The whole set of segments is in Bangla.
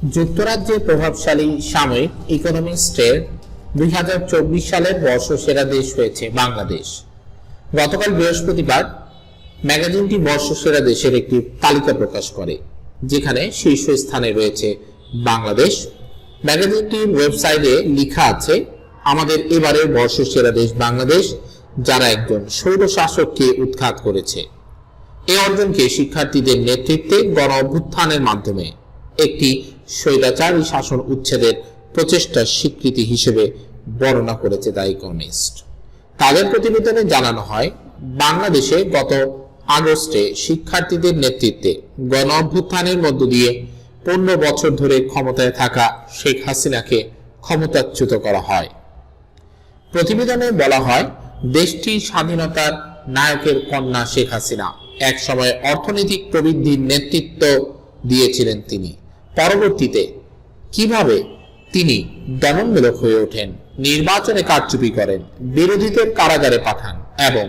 যুক্তরাজ্যের প্রভাবশালী সাময়িক ইকোনমিস্টের 2024 সালের বর্ষসেরা দেশ হয়েছে বাংলাদেশ। গতকাল বৃহস্পতিবার ম্যাগাজিনটি বর্ষসেরা দেশের একটি তালিকা প্রকাশ করে, যেখানে শীর্ষস্থানে রয়েছে বাংলাদেশ। ম্যাগাজিনটির ওয়েবসাইটে লেখা আছে, আমাদের এবারের বর্ষসেরা দেশ বাংলাদেশ, যারা একজন স্বৈর শাসককে উৎখাত করেছে। এই অর্জনকে শিক্ষার্থীদের নেতৃত্বে গণ অভ্যুত্থানের মাধ্যমে একটি স্বৈরাচারী শাসন উচ্ছেদের প্রচেষ্টার স্বীকৃতি হিসেবে বর্ণনা করেছে দ্য ইকোনমিস্ট। তাদের প্রতিবেদনে জানানো হয়, বাংলাদেশে গত আগস্টে শিক্ষার্থীদের নেতৃত্বে গণ অভ্যুত্থানের মধ্য দিয়ে 15 বছর ধরে ক্ষমতায় থাকা শেখ হাসিনাকে ক্ষমতাচ্যুত করা হয়। প্রতিবেদনে বলা হয়, দেশটির স্বাধীনতার নায়কের কন্যা শেখ হাসিনা এক সময় অর্থনৈতিক প্রবৃদ্ধির নেতৃত্ব দিয়েছিলেন তিনি। পরবর্তীতে কিভাবে তিনি দমনমূলক হয়ে ওঠেন, নির্বাচনে কারচুপি করেন, বিরোধীদের কারাগারে পাঠান এবং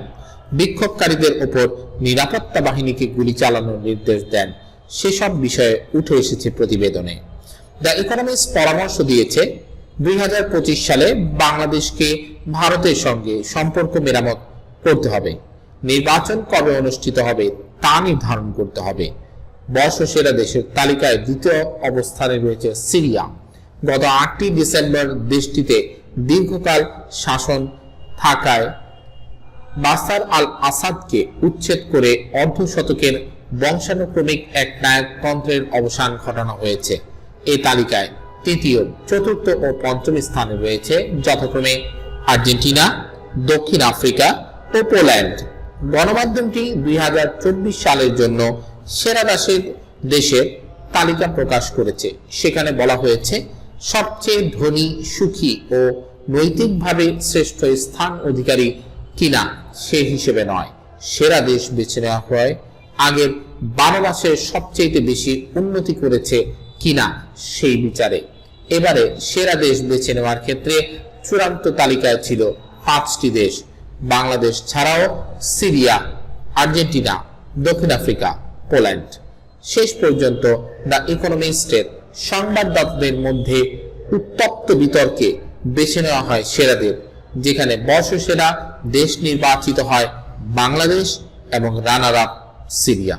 বিক্ষোভকারীদের ওপর নিরাপত্তা বাহিনীকে গুলি চালানোর নির্দেশ দেন, সেসব বিষয়ে উঠে এসেছে প্রতিবেদনে। দ্য ইকোনমিস্ট পরামর্শ দিয়েছে, 2025 সালে বাংলাদেশকে ভারতের সঙ্গে সম্পর্ক মেরামত করতে হবে। নির্বাচন কবে অনুষ্ঠিত হবে তা নির্ধারণ করতে হবে। বর্ষসেরা দেশের তালিকায় দ্বিতীয় অবস্থানে রয়েছে সিরিয়া। গত 8 ডিসেম্বর দেশটিতে দীর্ঘকাল শাসন থাকায় বাশার আল আসাদকে উচ্ছেদ করে অর্ধশতকের বংশানুক্রমিক এক নায়কতন্ত্রের অবসান ঘটানো হয়েছে। এই তালিকায় তৃতীয়, চতুর্থ ও পঞ্চম স্থানে রয়েছে যথাক্রমে আর্জেন্টিনা, দক্ষিণ আফ্রিকা ও পোল্যান্ড। গণমাধ্যমটি 2024 সালের জন্য সেরা দেশের তালিকা প্রকাশ করেছে। সেখানে বলা হয়েছে, সবচেয়ে ধনী, সুখী ও নৈতিকভাবে শ্রেষ্ঠ স্থান অধিকারী কিনা সে হিসেবে নয়, সেরা দেশ বেছে নেওয়া হয় আগের 12 মাসে সবচেয়ে বেশি উন্নতি করেছে কিনা সেই বিচারে। এবারে সেরা দেশ বেছে নেওয়ার ক্ষেত্রে চূড়ান্ত তালিকায় ছিল 5টি দেশ, বাংলাদেশ ছাড়াও সিরিয়া, আর্জেন্টিনা, দক্ষিণ আফ্রিকা, পোল্যান্ড। শেষ পর্যন্ত দ্য ইকোনমিস্টের সংবাদদাতাদের মধ্যে উত্তপ্ত বিতর্কে বেছে নেওয়া হয় সেরাদের, যেখানে বর্ষসেরা দেশ নির্বাচিত হয় বাংলাদেশ এবং রানার আপ সিরিয়া।